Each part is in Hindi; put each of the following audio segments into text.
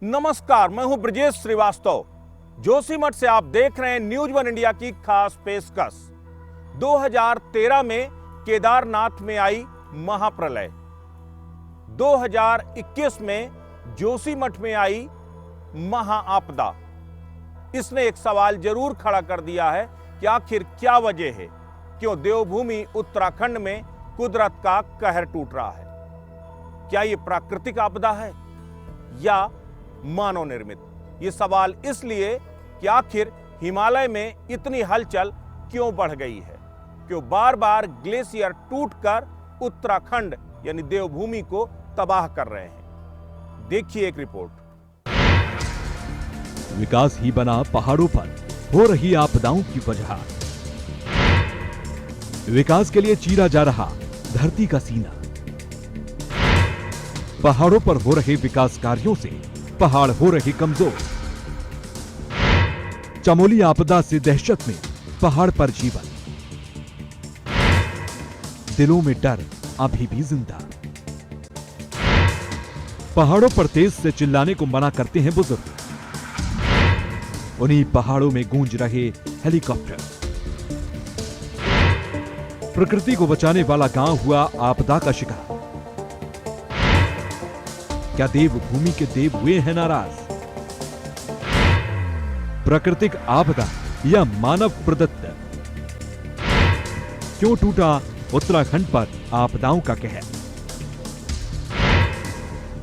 नमस्कार, मैं हूं ब्रजेश श्रीवास्तव। जोशीमठ से आप देख रहे हैं न्यूज वन इंडिया की खास पेशकश। 2013 में केदारनाथ में आई महाप्रलय, 2021 में जोशीमठ में आई महाआपदा। इसने एक सवाल जरूर खड़ा कर दिया है कि आखिर क्या वजह है, क्यों देवभूमि उत्तराखंड में कुदरत का कहर टूट रहा है। क्या यह प्राकृतिक आपदा है या मानव निर्मित? ये सवाल इसलिए कि आखिर हिमालय में इतनी हलचल क्यों बढ़ गई है, क्यों बार बार ग्लेशियर टूटकर उत्तराखंड यानी देवभूमि को तबाह कर रहे हैं। देखिए एक रिपोर्ट। विकास ही बना पहाड़ों पर हो रही आपदाओं की वजह। विकास के लिए चीरा जा रहा धरती का सीना। पहाड़ों पर हो रहे विकास कार्यों से पहाड़ हो रहे कमजोर। चमोली आपदा से दहशत में पहाड़ पर जीवन। दिलों में डर अभी भी जिंदा। पहाड़ों पर तेज से चिल्लाने को मना करते हैं बुजुर्ग। उन्हीं पहाड़ों में गूंज रहे हेलीकॉप्टर। प्रकृति को बचाने वाला गांव हुआ आपदा का शिकार। क्या देवभूमि के देव हुए हैं नाराज? प्राकृतिक आपदा या मानव प्रदत्त? क्यों टूटा उत्तराखंड पर आपदाओं का कहर?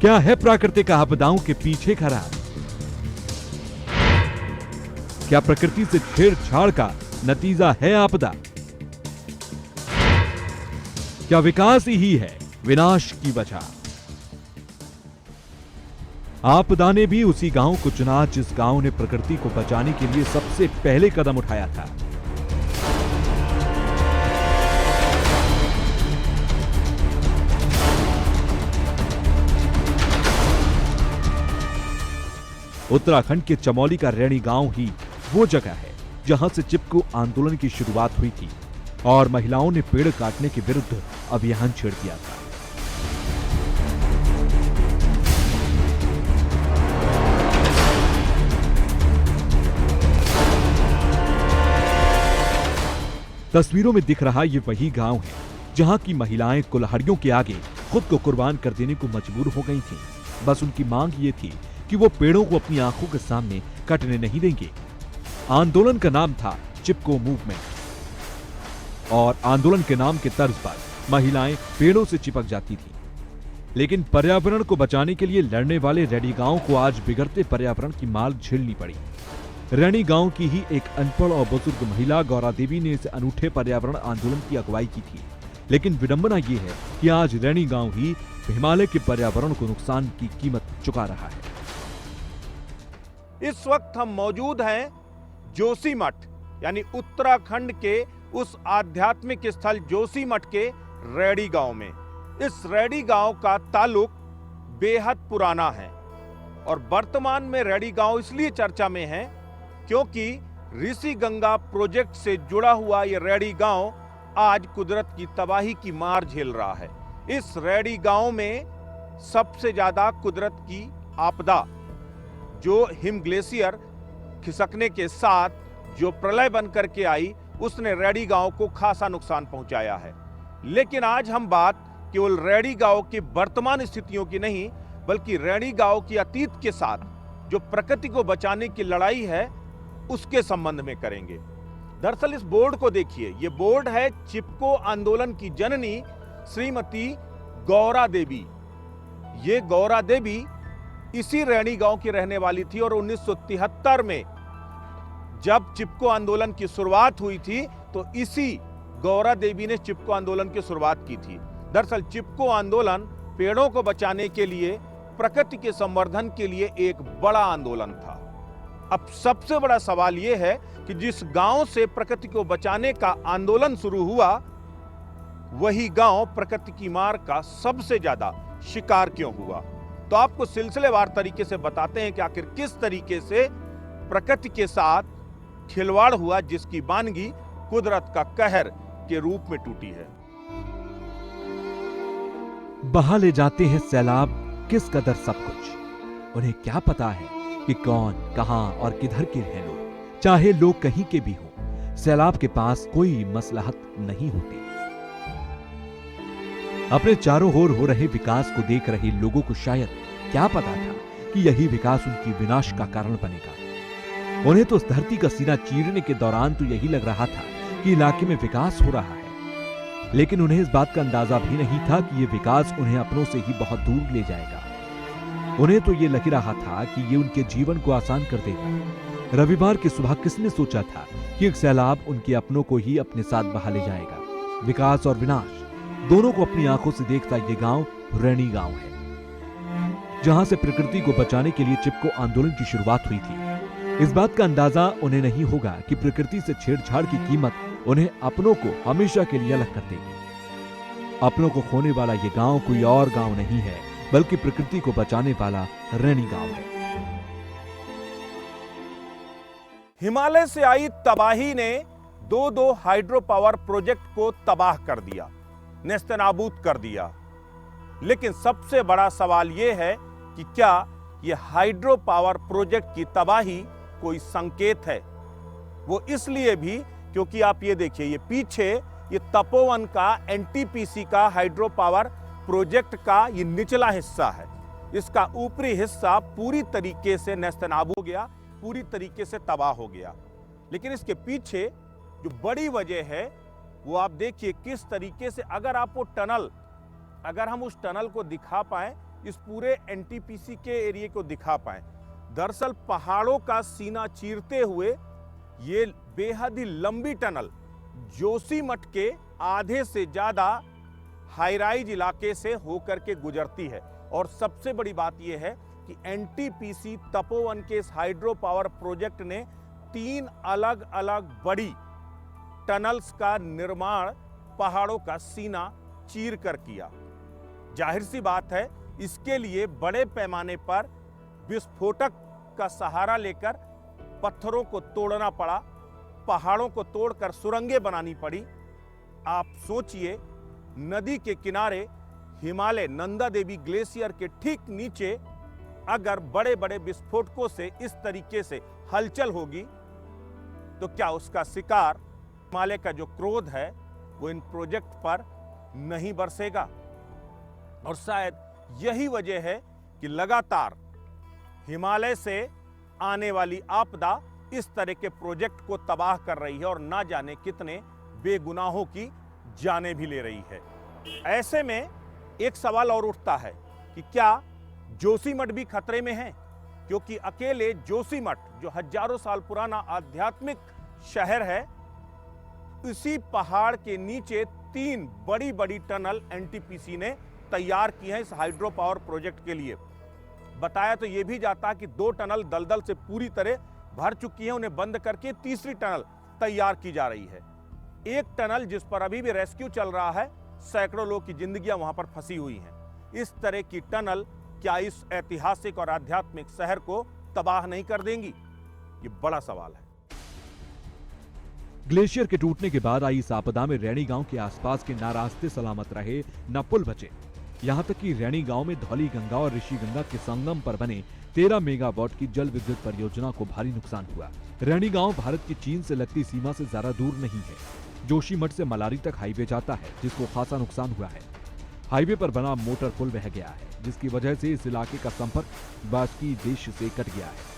क्या है प्राकृतिक आपदाओं के पीछे का राज? क्या प्रकृति से छेड़छाड़ का नतीजा है आपदा? क्या विकास ही है विनाश की वजह? आपदा ने भी उसी गांव को चुना जिस गांव ने प्रकृति को बचाने के लिए सबसे पहले कदम उठाया था। उत्तराखंड के चमोली का रैणी गांव ही वो जगह है जहां से चिपको आंदोलन की शुरुआत हुई थी और महिलाओं ने पेड़ काटने के विरुद्ध अभियान छेड़ दिया था। तस्वीरों में दिख रहा ये वही गांव है जहां की महिलाएं कुल्हाड़ियों के आगे खुद को कुर्बान कर देने को मजबूर हो गई थीं। बस उनकी मांग ये थी कि वो पेड़ों को अपनी आंखों के सामने कटने नहीं देंगे। आंदोलन का नाम था चिपको मूवमेंट और आंदोलन के नाम के तर्ज पर महिलाएं पेड़ों से चिपक जाती थीं। लेकिन पर्यावरण को बचाने के लिए लड़ने वाले रैणी गांव को आज बिगड़ते पर्यावरण की मार झेलनी पड़ी। रैणी गांव की ही एक अनपढ़ और बुजुर्ग महिला गौरा देवी ने इस अनूठे पर्यावरण आंदोलन की अगुवाई की थी। लेकिन विडंबना यह है कि आज रैणी गांव ही हिमालय के पर्यावरण को नुकसान की कीमत चुका रहा है। इस वक्त हम मौजूद हैं जोशीमठ यानी उत्तराखंड के उस आध्यात्मिक स्थल जोशीमठ के रैणी गांव में। इस रैणी गांव का ताल्लुक बेहद पुराना है और वर्तमान में रैणी गांव इसलिए चर्चा में है क्योंकि ऋषि गंगा प्रोजेक्ट से जुड़ा हुआ यह रैणी गांव आज कुदरत की तबाही की मार झेल रहा है। इस रैणी गांव में सबसे ज्यादा कुदरत की आपदा जो हिम ग्लेशियर खिसकने के साथ जो प्रलय बन करके आई, उसने रैणी गांव को खासा नुकसान पहुंचाया है। लेकिन आज हम बात केवल रैणी गांव की वर्तमान स्थितियों की नहीं, बल्कि रैणी गांव की अतीत के साथ जो प्रकृति को बचाने की लड़ाई है उसके संबंध में करेंगे। दरअसल इस बोर्ड को देखिए, ये बोर्ड है चिपको आंदोलन की जननी श्रीमती गौरा देवी। ये गौरा देवी इसी रैणी गांव की रहने वाली थी और 1973 में जब चिपको आंदोलन की शुरुआत हुई थी तो इसी गौरा देवी ने चिपको आंदोलन की शुरुआत की थी। दरअसल चिपको आंदोलन पेड़ों को बचाने के लिए, प्रकृति के संवर्धन के लिए एक बड़ा आंदोलन था। अब सबसे बड़ा सवाल यह है कि जिस गांव से प्रकृति को बचाने का आंदोलन शुरू हुआ, वही गांव प्रकृति की मार का सबसे ज्यादा शिकार क्यों हुआ। तो आपको सिलसिलेवार तरीके से बताते हैं कि आखिर किस तरीके से प्रकृति के साथ खिलवाड़ हुआ, जिसकी वानगी कुदरत का कहर के रूप में टूटी है। बहा ले जाते हैं सैलाब किस कदर सब कुछ। उन्हें क्या पता है कि कौन, कहां और किधर के हैं लोग। चाहे लोग कहीं के भी हों, सैलाब के पास कोई मसलहत नहीं होती। अपने चारों ओर हो रहे विकास को देख रहे लोगों को शायद क्या पता था कि यही विकास उनकी विनाश का कारण बनेगा। उन्हें तो उस धरती का सीना चीरने के दौरान तो यही लग रहा था कि इलाके में विकास हो रहा है, लेकिन उन्हें इस बात का अंदाजा भी नहीं था कि यह विकास उन्हें अपनों से ही बहुत दूर ले जाएगा। उन्हें तो यह लग रहा था कि ये उनके जीवन को आसान कर देगा। रविवार की सुबह किसने सोचा था कि एक सैलाब उनके अपनों को ही अपने साथ बहा ले जाएगा। विकास और विनाश दोनों को अपनी आंखों से देखता ये गांव रैणी गांव है, जहां से प्रकृति को बचाने के लिए चिपको आंदोलन की शुरुआत हुई थी। इस बात का अंदाजा उन्हें नहीं होगा कि प्रकृति से छेड़छाड़ की कीमत उन्हें अपनों को हमेशा के लिए अलग कर देगी। अपनों को खोने वाला ये गांव कोई और गांव नहीं है, बल्कि प्रकृति को बचाने वाला रैणी गांव है। हिमालय से आई तबाही ने दो हाइड्रो पावर प्रोजेक्ट को तबाह कर दिया, नेस्तनाबूद कर दिया। लेकिन सबसे बड़ा सवाल यह है कि क्या यह हाइड्रो पावर प्रोजेक्ट की तबाही कोई संकेत है? वो इसलिए भी क्योंकि आप ये देखिए, ये पीछे ये तपोवन का एनटीपीसी का हाइड्रो पावर प्रोजेक्ट का ये निचला हिस्सा है। इसका ऊपरी हिस्सा पूरी तरीके से नेस्तनाबूद हो गया, पूरी तरीके से तबाह हो गया। लेकिन इसके पीछे जो बड़ी वजह है वो आप देखिए किस तरीके से, अगर हम उस टनल को दिखा पाए, इस पूरे एनटीपीसी के एरिया को दिखा पाए, दरअसल पहाड़ों का सीना चीरते हुए ये बेहद ही लंबी टनल जोशीमठ के आधे से ज्यादा हाईराइज इलाके से होकर के गुजरती है। और सबसे बड़ी बात यह है कि एनटीपीसी तपोवन के इस हाइड्रो पावर प्रोजेक्ट ने 3 अलग अलग बड़ी टनल्स का निर्माण पहाड़ों का सीना चीर कर किया। जाहिर सी बात है, इसके लिए बड़े पैमाने पर विस्फोटक का सहारा लेकर पत्थरों को तोड़ना पड़ा, पहाड़ों को तोड़कर सुरंगें बनानी पड़ी। आप सोचिए, नदी के किनारे हिमालय नंदा देवी ग्लेशियर के ठीक नीचे अगर बड़े बड़े विस्फोटकों से इस तरीके से हलचल होगी तो क्या उसका शिकार हिमालय का जो क्रोध है वो इन प्रोजेक्ट पर नहीं बरसेगा? और शायद यही वजह है कि लगातार हिमालय से आने वाली आपदा इस तरह के प्रोजेक्ट को तबाह कर रही है और ना जाने कितने बेगुनाहों की जानें भी ले रही है। ऐसे में एक सवाल और उठता है कि क्या जोशीमठ भी खतरे में है? क्योंकि अकेले जोशीमठ, जो हजारों साल पुराना आध्यात्मिक शहर है, इसी पहाड़ के नीचे 3 बड़ी बड़ी टनल एनटीपीसी ने तैयार की है इस हाइड्रो पावर प्रोजेक्ट के लिए। बताया तो यह भी जाता कि 2 टनल दलदल से पूरी तरह भर चुकी है, उन्हें बंद करके तीसरी टनल तैयार की जा रही है। एक टनल जिस पर अभी भी रेस्क्यू चल रहा है, सैकड़ों लोग की जिंदगियां वहां पर फंसी हुई हैं। इस तरह की टनल क्या इस ऐतिहासिक और आध्यात्मिक शहर को तबाह नहीं कर देंगी? ये बड़ा सवाल है। ग्लेशियर के टूटने के बाद आई इस आपदा में रैणी गांव के आसपास के ना रास्ते सलामत रहे, न पुल बचे। यहां तक कि रैणी गांव में धौली गंगा और ऋषि गंगा के संगम पर बने 13 मेगावाट की जल विद्युत परियोजना को भारी नुकसान हुआ। रैणी गांव भारत की चीन से लगती सीमा से ज्यादा दूर नहीं है। जोशीमठ से मलारी तक हाईवे जाता है, जिसको खासा नुकसान हुआ है। हाईवे पर बना मोटर पुल बह गया है, जिसकी वजह से इस इलाके का संपर्क बाकी देश से कट गया है।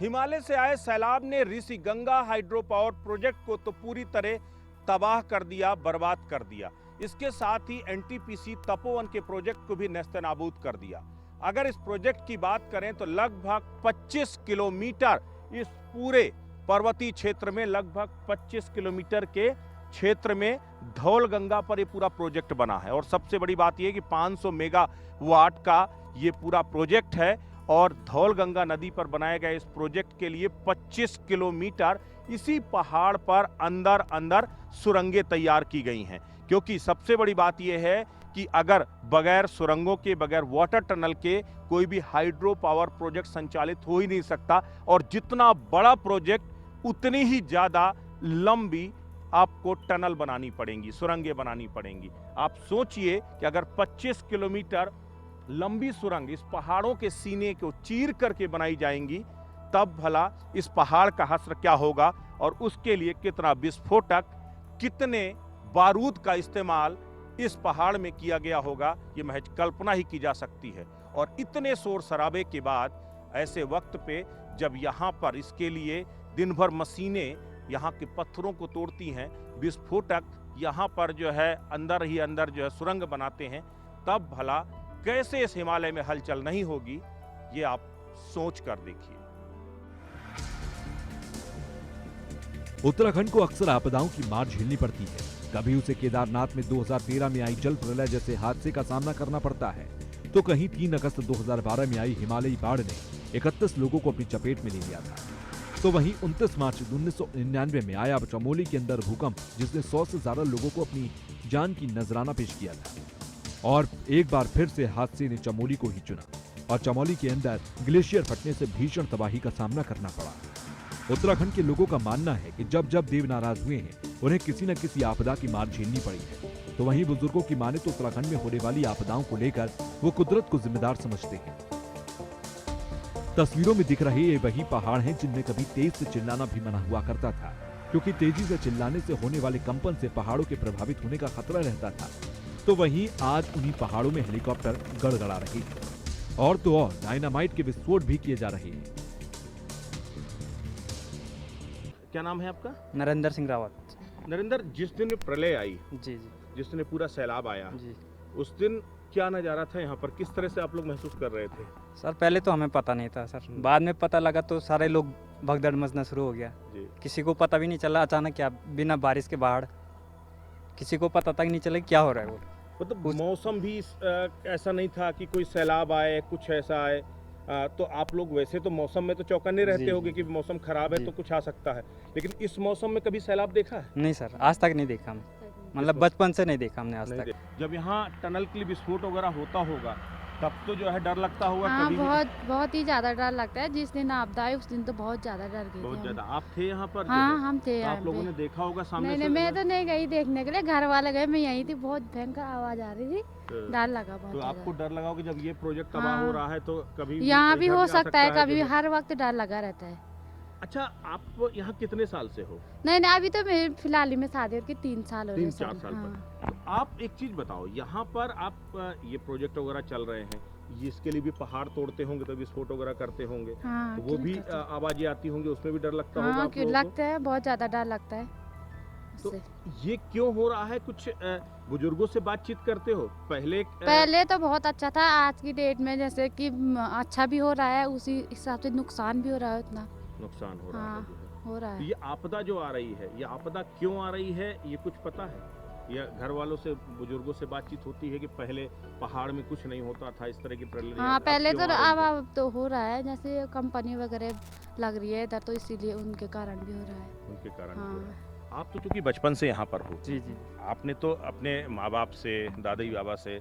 हिमालय से आए सैलाब ने Rishi Ganga hydro power project को तो पूरी तरह तबाह कर दिया, बर्बाद कर दिया। इसके साथ ही एनटीपीसी तपोवन के प्रोजेक्ट को भी नेस्तनाबूद कर दिया। अगर इस प्रोजेक्ट की बात करें तो लगभग 25 किलोमीटर, इस पूरे पर्वतीय क्षेत्र में लगभग 25 किलोमीटर के क्षेत्र में धौल गंगा पर ये पूरा प्रोजेक्ट बना है। और सबसे बड़ी बात यह कि 500 मेगावाट का ये पूरा प्रोजेक्ट है और धौल गंगा नदी पर बनाए गए इस प्रोजेक्ट के लिए 25 किलोमीटर इसी पहाड़ पर अंदर अंदर सुरंगें तैयार की गई हैं। क्योंकि सबसे बड़ी बात यह है कि अगर बगैर सुरंगों के, बगैर वाटर टनल के कोई भी हाइड्रो पावर प्रोजेक्ट संचालित हो ही नहीं सकता। और जितना बड़ा प्रोजेक्ट उतनी ही ज्यादा लंबी आपको टनल बनानी पड़ेंगी, सुरंगें बनानी पड़ेंगी। आप सोचिए कि अगर 25 किलोमीटर लंबी सुरंग इस पहाड़ों के सीने को चीर करके बनाई जाएंगी, तब भला इस पहाड़ का हश्र क्या होगा और उसके लिए कितना विस्फोटक, कितने बारूद का इस्तेमाल इस पहाड़ में किया गया होगा, ये महज कल्पना ही की जा सकती है। और इतने शोर शराबे के बाद ऐसे वक्त पे जब यहाँ पर इसके लिए दिन भर मशीनें यहाँ के पत्थरों को तोड़ती हैं, विस्फोटक यहाँ पर जो है अंदर ही अंदर जो है सुरंग बनाते हैं, तब भला कैसे इस हिमालय में हलचल नहीं होगी, ये आप सोच कर देखिए। उत्तराखंड को अक्सर आपदाओं की मार झेलनी पड़ती है। कभी उसे केदारनाथ में 2013 में आई जल प्रलय जैसे हादसे का सामना करना पड़ता है, तो कहीं 3 अगस्त 2012 में आई हिमालयी बाढ़ ने 31 लोगों को अपनी चपेट में ले लिया था। तो वहीं 29 मार्च 1999 में आया चमोली के अंदर भूकंप, जिसने 100 से ज्यादा लोगों को अपनी जान की नजराना पेश किया था। और एक बार फिर से हादसे ने चमोली को ही चुना और चमोली के अंदर ग्लेशियर फटने से भीषण तबाही का सामना करना पड़ा। उत्तराखंड के लोगों का मानना है कि जब जब देव नाराज हुए हैं, उन्हें किसी न किसी आपदा की मार झेलनी पड़ी है। तो वहीं बुजुर्गों की माने तो उत्तराखंड में होने वाली आपदाओं को लेकर वो कुदरत को जिम्मेदार समझते हैं। तस्वीरों में दिख रहे ये वही पहाड़ हैं जिनमें कभी तेज से चिल्लाना भी मना हुआ करता था, क्योंकि तेजी से चिल्लाने से होने वाले कंपन से पहाड़ों के प्रभावित होने का खतरा रहता था। तो वहीं आज उन्हीं पहाड़ों में हेलीकॉप्टर गड़गड़ा रहे हैं और तो और डायनामाइट के विस्फोट भी किए जा रहे हैं। क्या नाम है आपका? नरेंद्र सिंह रावत। नरेंद्र, जिस दिन प्रलय आई, जी जी जिस दिन पूरा सैलाब आया, जी उस दिन क्या नजारा था यहाँ पर? किस तरह से आप लोग महसूस कर रहे थे? सर, पहले तो हमें पता नहीं था सर, बाद में पता लगा तो सारे लोग भगदड़ मचना शुरू हो गया। जी। किसी को पता भी नहीं चला, अचानक क्या बिना बारिश के बाढ़, किसी को पता तक नहीं चला क्या हो रहा है। वो मतलब मौसम भी ऐसा नहीं था कि कोई सैलाब आए, कुछ ऐसा आए। तो आप लोग वैसे तो मौसम में तो चौकन्ने रहते होगे कि मौसम खराब है तो कुछ आ सकता है, लेकिन इस मौसम में कभी सैलाब देखा है? नहीं सर, आज तक नहीं देखा हम, मतलब बचपन से नहीं देखा हमने आज तक। जब यहाँ टनल के लिए विस्फोट वगैरह होता होगा तब तो जो है डर लगता होगा? हाँ, कभी बहुत ही ज्यादा डर लगता है। जिस दिन आपदा आई उस दिन तो बहुत ज्यादा डर गए बहुत थे ज्यादा। आप थे यहाँ पर? हाँ, हम थे तो यहाँ आप लोगों पे। ने देखा होगा सामने नहीं से? नहीं, मैं तो नहीं गई देखने के लिए, घर वाले गए, मैं यहीं थी। बहुत भयंकर आवाज आ रही थी, डर लगा बहुत। तो आपको ज्यादा। डर लगा कि जब ये प्रोजेक्ट तबाह हो हाँ। रहा है तो कभी यहाँ भी इधर हो आ सकता है, कभी जो है। हर वक्त डर लगा रहता है। अच्छा, आप यहाँ कितने साल से हो? नहीं नहीं, अभी तो मेरे फिलहाल ही में शादी होकर 3 साल हो रहे 3-4 साल हाँ। पर। तो आप एक चीज बताओ, यहाँ पर आप ये प्रोजेक्ट वगैरह चल रहे हैं, इसके लिए भी पहाड़ तोड़ते होंगे तो विस्फोट वगैरह करते होंगे, हाँ, तो वो भी करते हैं। आवाजें आती होंगी, उसमें भी डर लगता होगा हाँ, आप क्यों लोगों को? लगता है, बहुत ज्यादा डर लगता है तो उससे। ये क्यों हो रहा है? कुछ बुजुर्गों से बातचीत करते हो? पहले तो बहुत अच्छा था, आज की डेट में जैसे कि अच्छा भी हो रहा है, उसी हिसाब से नुकसान भी हो रहा है उतना। नुकसान हो रहा है हाँ, जो है। हो रहा तो है। ये आपदा जो आ रही है, ये आपदा क्यों आ रही है, ये कुछ पता है? या घर वालों से, बुजुर्गों से बातचीत होती है कि पहले पहाड़ में कुछ नहीं होता था, इस तरह की प्रलय हाँ, अब पहले क्यों तो आ रही है? अब तो हो रहा है, जैसे कंपनी वगैरह लग रही है इधर, तो इसीलिए उनके कारण भी हो रहा है। उनके कारण भी हो रहा है। हाँ, आप तो चूंकि बचपन से यहाँ पर हो, जी जी आपने तो अपने माँ बाप से, दादाजी बाबा से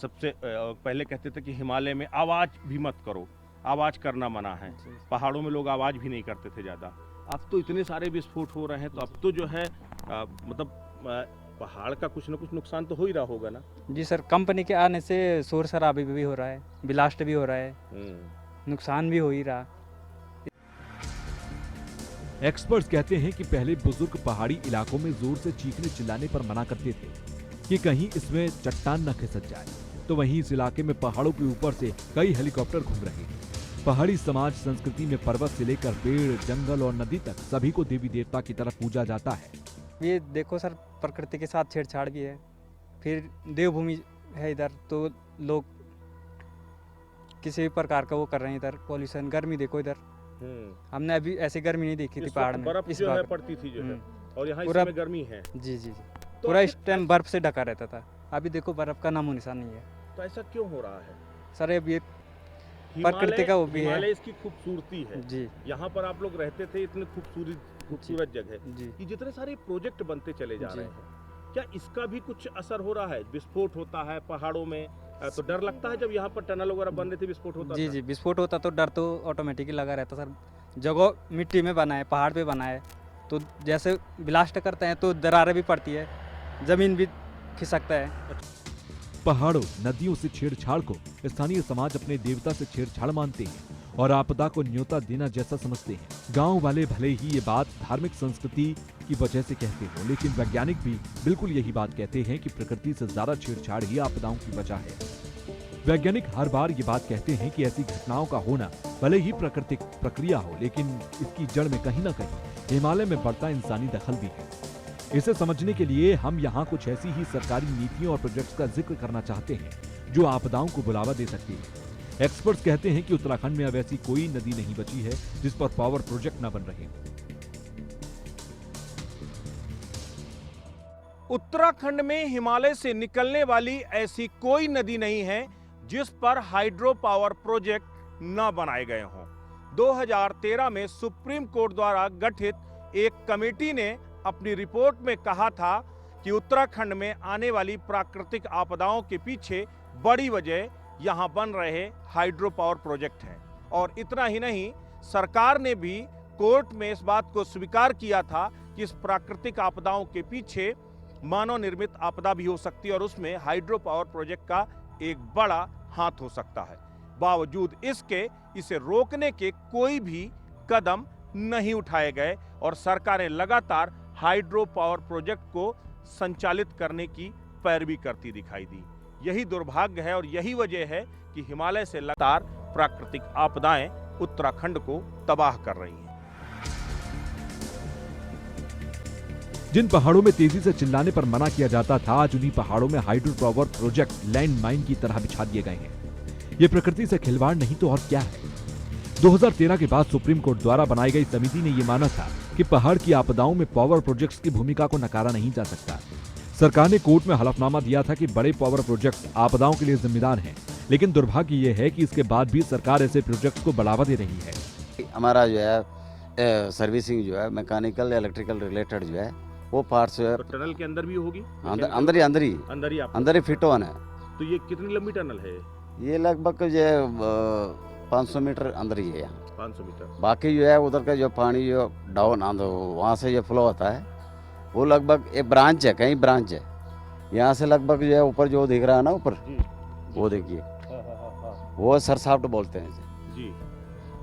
सबसे पहले कहते थे कि हिमालय में आवाज भी मत करो, आवाज करना मना है। जी। पहाड़ों में लोग आवाज भी नहीं करते थे ज्यादा। अब तो इतने सारे विस्फोट हो रहे हैं, तो अब तो जो है पहाड़ का कुछ ना कुछ नुकसान तो हो ही रहा होगा ना? जी सर, कंपनी के आने से शोर शराबे भी हो रहा है, ब्लास्ट भी हो रहा है, नुकसान भी हो ही रहा। एक्सपर्ट्स कहते हैं कि पहले बुजुर्ग पहाड़ी इलाकों में जोर से चीखने चिल्लाने पर मना करते थे कि कहीं इसमें चट्टान न खिसक जाए। तो वहीं इस इलाके में पहाड़ों के ऊपर से कई हेलीकॉप्टर घूम रहे हैं। पहाड़ी समाज संस्कृति में पर्वत से लेकर पेड़, जंगल और नदी तक सभी को देवी देवता की तरह पूजा जाता है। ये देखो सर, प्रकृति के साथ छेड़छाड़ भी है, फिर देवभूमि है इधर, तो लोग किसी भी प्रकार का वो कर रहे हैं। इधर पॉल्यूशन, गर्मी देखो इधर, हमने अभी ऐसी गर्मी नहीं देखी थी इस पहाड़ वक्त में। बर्फ इस जो है बार पड़ती थी जो है, और यहाँ इस पूरा- समय गर्मी है। जी जी जी, तो पूरा फिर इस टाइम बर्फ से ढका रहता था, अभी देखो बर्फ का नामो निशान नहीं है। तो ऐसा क्यों हो रहा है? सर अब ये हिमालय- प्रकृति का वो भी है। हिमालय इसकी खूबसूरती है। जी यहाँ पर आप लोग रहते थे, इतनी खूबसूरत जगह, जी ये जितने सारे प्रोजेक्ट बनते चले जा जी। रहे हैं, क्या इसका भी कुछ असर हो रहा है? विस्फोट होता है पहाड़ों में, तो डर लगता है जब यहाँ पर टनल वगैरह बन रहे थे, विस्फोट होता जी था? जी, विस्फोट होता तो डर तो ऑटोमेटिक ही लगा रहता सर। जगह मिट्टी में बना है, पहाड़ पे बना है, तो जैसे ब्लास्ट करते हैं तो दरारें भी पड़ती है, ज़मीन भी खिसकता है। पहाड़ों नदियों से छेड़छाड़ को स्थानीय समाज अपने देवता से छेड़छाड़ मानते हैं और आपदा को न्योता देना जैसा समझते हैं। गांव वाले भले ही ये बात धार्मिक संस्कृति की वजह से कहते हो, लेकिन वैज्ञानिक भी बिल्कुल यही बात कहते हैं कि प्रकृति से ज्यादा छेड़छाड़ ही आपदाओं की वजह है। वैज्ञानिक हर बार ये बात कहते हैं कि ऐसी घटनाओं का होना भले ही प्राकृतिक प्रक्रिया हो, लेकिन इसकी जड़ में कहीं न कहीं हिमालय में बढ़ता इंसानी दखल भी है। इसे समझने के लिए हम यहाँ कुछ ऐसी ही सरकारी नीतियों और प्रोजेक्ट्स का जिक्र करना चाहते हैं जो आपदाओं को बुलावा दे सकती है। एक्सपर्ट्स कहते हैं कि उत्तराखंड में अब ऐसी कोई नदी नहीं बची है जिस पर पावर प्रोजेक्ट न बन रहे। उत्तराखंड में हिमालय से निकलने वाली ऐसी कोई नदी नहीं है जिस पर हाइड्रो पावर प्रोजेक्ट न बनाए गए हों। 2013 में सुप्रीम कोर्ट द्वारा गठित एक कमेटी ने अपनी रिपोर्ट में कहा था कि उत्तराखंड में आने वाली प्राकृतिक आपदाओं के पीछे बड़ी वजह यहां बन रहे हाइड्रो पावर प्रोजेक्ट हैं। और इतना ही नहीं, सरकार ने भी कोर्ट में इस बात को स्वीकार किया था कि इस प्राकृतिक आपदाओं के पीछे मानव निर्मित आपदा भी हो सकती है और उसमें हाइड्रो पावर प्रोजेक्ट का एक बड़ा हाथ हो सकता है। बावजूद इसके इसे रोकने के कोई भी कदम नहीं उठाए गए और सरकारें लगातार हाइड्रो पावर प्रोजेक्ट को संचालित करने की पैरवी करती दिखाई दी। यही दुर्भाग्य है और यही वजह है कि हिमालय से लगातार प्राकृतिक आपदाएं उत्तराखंड को तबाह कर रही हैं। जिन पहाड़ों में तेजी से चिल्लाने पर मना किया जाता था, आज उन्हीं पहाड़ों में hydro power project land mine की तरह बिछा दिए गए हैं। ये प्रकृति से खिलवाड़ नहीं तो और क्या है। 2013 के बाद सुप्रीम कोर्ट द्वारा बनाई गई समिति ने यह माना था कि पहाड़ की आपदाओं में पावर प्रोजेक्ट्स की भूमिका को नकारा नहीं जा सकता। सरकार ने कोर्ट में हलफनामा दिया था कि बड़े पावर प्रोजेक्ट्स आपदाओं के लिए जिम्मेदार हैं, लेकिन दुर्भाग्य ये है कि इसके बाद भी सरकार ऐसे प्रोजेक्ट्स को बढ़ावा दे रही है। हमारा जो है सर्विसिंग जो है मैकेनिकल इलेक्ट्रिकल रिलेटेड जो है वो पार्ट्स जो है तो टनल के अंदर भी होगी, अंदर ही फिट होना है। तो ये कितनी लंबी टनल है? ये लगभग जो है 500 मीटर अंदर ही है यहाँ। 500 मीटर। बाकी जो है उधर का जो पानी जो डाउन वहाँ से जो फ्लो होता है वो लगभग एक ब्रांच है, कहीं ब्रांच है। यहाँ से लगभग जो है ऊपर जो दिख रहा है ना ऊपर, वो देखिए वो सरसाफ्ट बोलते हैं जी।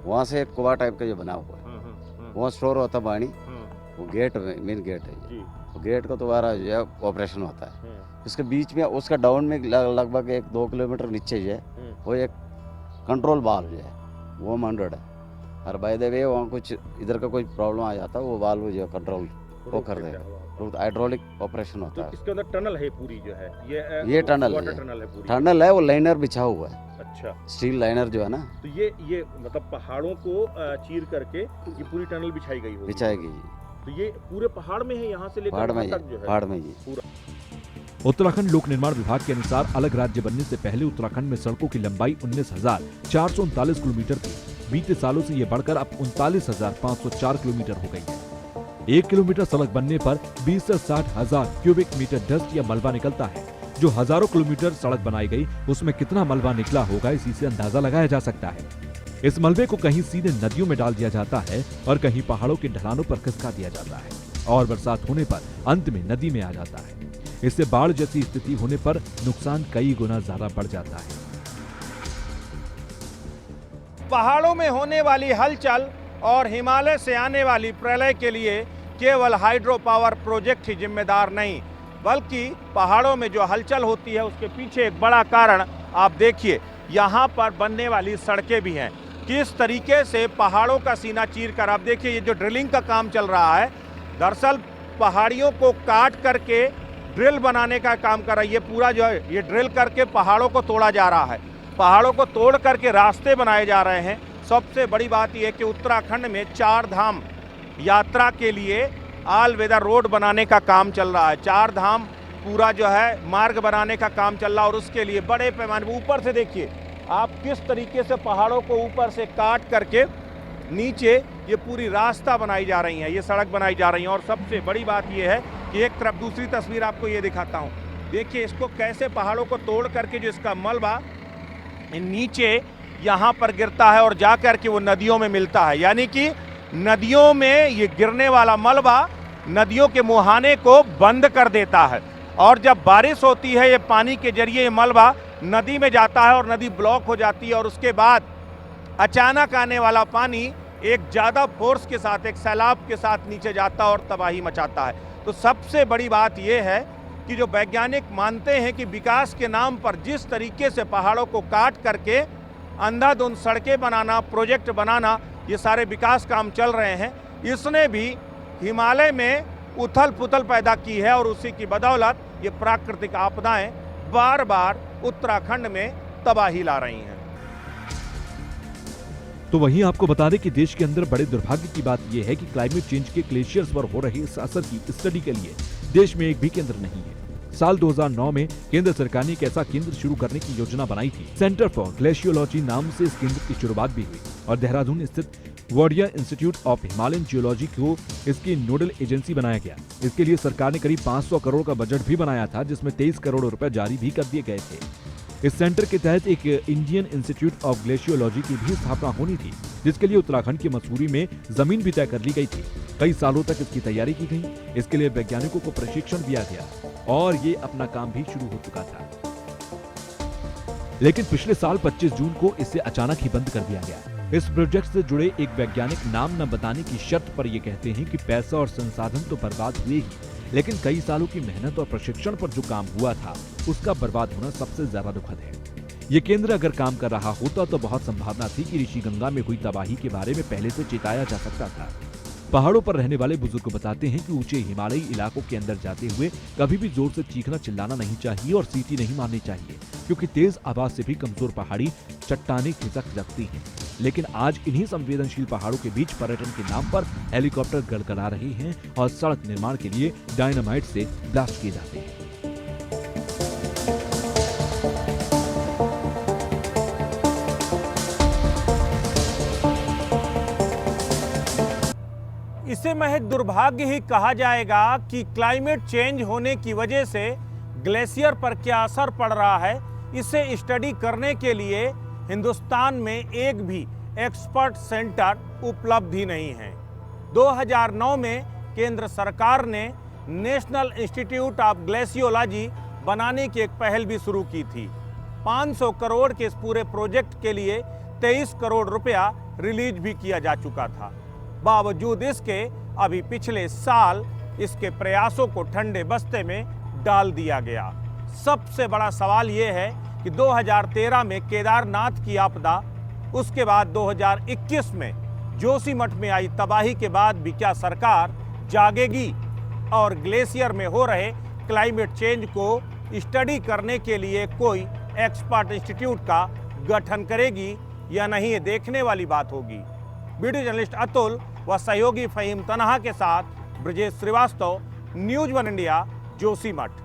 वहाँ से एक कुआं टाइप का जो बना हुआ है वहाँ स्टोर होता है पानी। वो गेट मेन गेट है जी। वो गेट का दोबारा जो है ऑपरेशन होता है। उसके बीच में उसका डाउन में लगभग 1-2 किलोमीटर नीचे जो है वो एक कंट्रोल वाल्व जो है वो माउंटेड है। और बाय द वे वहाँ कुछ इधर का कोई प्रॉब्लम आ जाता है वो वाल्व जो कंट्रोल वो कर देगा, तो हाइड्रोलिक ऑपरेशन होता है। इसके अंदर टनल है पूरी जो है ये टनल है पूरी। टनल है, वो लाइनर बिछा हुआ है। अच्छा, स्टील लाइनर जो है ना। तो ये मतलब पहाड़ों को चीर करके ये पूरी टनल बिछाई गई होगी। बिछाएगी जी। तो ये पूरे पहाड़ में है, यहाँ से लेकर पहाड़ में तक जो है पहाड़ में जी पूरा। उत्तराखंड लोक निर्माण विभाग के अनुसार अलग राज्य बनने से पहले उत्तराखंड में सड़कों की लंबाई 19,439 किलोमीटर थी। बीते सालों से ये बढ़कर अब 39,504 किलोमीटर हो गई है। 1 किलोमीटर सड़क बनने पर 20 से 60 हजार क्यूबिक मीटर डस्ट या मलबा निकलता है। जो हजारों किलोमीटर सड़क बनाई गई उसमें कितना मलबा निकला होगा, इसी से अंदाजा लगाया जा सकता है। इस मलबे को कहीं सीधे नदियों में डाल दिया जाता है और कहीं पहाड़ों के ढलानों पर खिसका दिया जाता है और बरसात होने पर अंत में नदी में आ जाता है। इससे बाढ़ जैसी स्थिति होने पर नुकसान कई गुना ज्यादा बढ़ जाता है। पहाड़ों में होने वाली हलचल और हिमालय से आने वाली प्रलय के लिए केवल हाइड्रो पावर प्रोजेक्ट ही जिम्मेदार नहीं, बल्कि पहाड़ों में जो हलचल होती है उसके पीछे एक बड़ा कारण आप देखिए, यहाँ पर बनने वाली सड़कें भी हैं। किस तरीके से पहाड़ों का सीना चीर कर आप देखिए, ये जो ड्रिलिंग का काम चल रहा है, दरअसल पहाड़ियों को काट करके ड्रिल बनाने का काम कर रहा है। ये पूरा जो है ये ड्रिल करके पहाड़ों को तोड़ा जा रहा है, पहाड़ों को तोड़ करके रास्ते बनाए जा रहे हैं। सबसे बड़ी बात यह है कि उत्तराखंड में 4 धाम यात्रा के लिए ऑल वेदर रोड बनाने का काम चल रहा है। 4 धाम पूरा जो है मार्ग बनाने का काम चल रहा है और उसके लिए बड़े पैमाने पर ऊपर से देखिए आप किस तरीके से पहाड़ों को ऊपर से काट करके नीचे ये पूरी रास्ता बनाई जा रही है, ये सड़क बनाई जा रही है। और सबसे बड़ी बात ये है कि एक तरफ दूसरी तस्वीर आपको ये दिखाता हूँ, देखिए इसको कैसे पहाड़ों को तोड़ करके जो इसका मलबा नीचे यहाँ पर गिरता है और जा कर के वो नदियों में मिलता है। यानी कि नदियों में ये गिरने वाला मलबा नदियों के मुहाने को बंद कर देता है और जब बारिश होती है ये पानी के जरिए ये मलबा नदी में जाता है और नदी ब्लॉक हो जाती है और उसके बाद अचानक आने वाला पानी एक ज़्यादा फोर्स के साथ, एक सैलाब के साथ नीचे जाता है और तबाही मचाता है। तो सबसे बड़ी बात यह है कि जो वैज्ञानिक मानते हैं कि विकास के नाम पर जिस तरीके से पहाड़ों को काट करके अंधाधुंध सड़कें बनाना, प्रोजेक्ट बनाना, ये सारे विकास काम चल रहे हैं, इसने भी हिमालय में उथल पुथल पैदा की है और उसी की बदौलत ये प्राकृतिक आपदाएं बार बार उत्तराखंड में तबाही ला रही हैं। तो वहीं आपको बता दें कि देश के अंदर बड़े दुर्भाग्य की बात यह है कि क्लाइमेट चेंज के ग्लेशियर्स पर हो रहे इस असर की स्टडी के लिए देश में एक भी केंद्र नहीं है। साल 2009 में केंद्र सरकार ने एक ऐसा केंद्र शुरू करने की योजना बनाई थी। सेंटर फॉर ग्लेशियोलॉजी नाम से इस केंद्र की शुरुआत भी हुई और देहरादून स्थित Wadia institute of Himalayan geology को इसकी नोडल एजेंसी बनाया गया। इसके लिए सरकार ने करीब 500 करोड़ का बजट भी बनाया था, जिसमें 23 करोड़ रुपए जारी भी कर दिए गए थे। इस सेंटर के तहत एक इंडियन इंस्टीट्यूट ऑफ ग्लेशियोलॉजी की भी स्थापना होनी थी, जिसके लिए उत्तराखंड की मसूरी में जमीन भी तय कर ली गई थी। कई सालों तक इसकी तैयारी की गई। इसके लिए वैज्ञानिकों को प्रशिक्षण दिया गया और ये अपना काम भी शुरू हो चुका था। लेकिन पिछले साल 25 जून को इसे अचानक ही बंद कर दिया गया। इस प्रोजेक्ट से जुड़े एक वैज्ञानिक नाम न बताने की शर्त पर ये कहते हैं कि पैसा और संसाधन तो बर्बाद हुए ही, लेकिन कई सालों की मेहनत और प्रशिक्षण पर जो काम हुआ था उसका बर्बाद होना सबसे ज्यादा दुखद है। ये केंद्र अगर काम कर रहा होता तो बहुत संभावना थी कि ऋषिगंगा में हुई तबाही के बारे में पहले से चेताया जा सकता था। पहाड़ों पर रहने वाले बुजुर्ग बताते हैं कि ऊंचे हिमालयी इलाकों के अंदर जाते हुए कभी भी जोर से चीखना चिल्लाना नहीं चाहिए और सीटी नहीं मारनी चाहिए, क्योंकि तेज आवाज से भी कमजोर पहाड़ी चट्टानें खिसक सकती हैं। लेकिन आज इन्हीं संवेदनशील पहाड़ों के बीच पर्यटन के नाम पर हेलीकॉप्टर गड़गड़ा रहे हैं और सड़क निर्माण के लिए डायनामाइट से ब्लास्ट किए जाते हैं। इसे महज दुर्भाग्य ही कहा जाएगा कि क्लाइमेट चेंज होने की वजह से ग्लेशियर पर क्या असर पड़ रहा है, इसे स्टडी करने के लिए हिंदुस्तान में एक भी एक्सपर्ट सेंटर उपलब्ध ही नहीं है। 2009 में केंद्र सरकार ने नेशनल इंस्टीट्यूट ऑफ ग्लेशियोलॉजी बनाने की एक पहल भी शुरू की थी। 500 करोड़ के इस पूरे प्रोजेक्ट के लिए 23 करोड़ रुपया रिलीज भी किया जा चुका था। बावजूद इसके अभी पिछले साल इसके प्रयासों को ठंडे बस्ते में डाल दिया गया। सबसे बड़ा सवाल यह है कि 2013 में केदारनाथ की आपदा, उसके बाद 2021 में जोशीमठ में आई तबाही के बाद भी क्या सरकार जागेगी और ग्लेशियर में हो रहे क्लाइमेट चेंज को स्टडी करने के लिए कोई एक्सपर्ट इंस्टीट्यूट का गठन करेगी या नहीं, ये देखने वाली बात होगी। वीडियो जर्नलिस्ट अतुल व सहयोगी फहीम तनहा के साथ ब्रजेश श्रीवास्तव, न्यूज़ 1 इंडिया, जोशीमठ।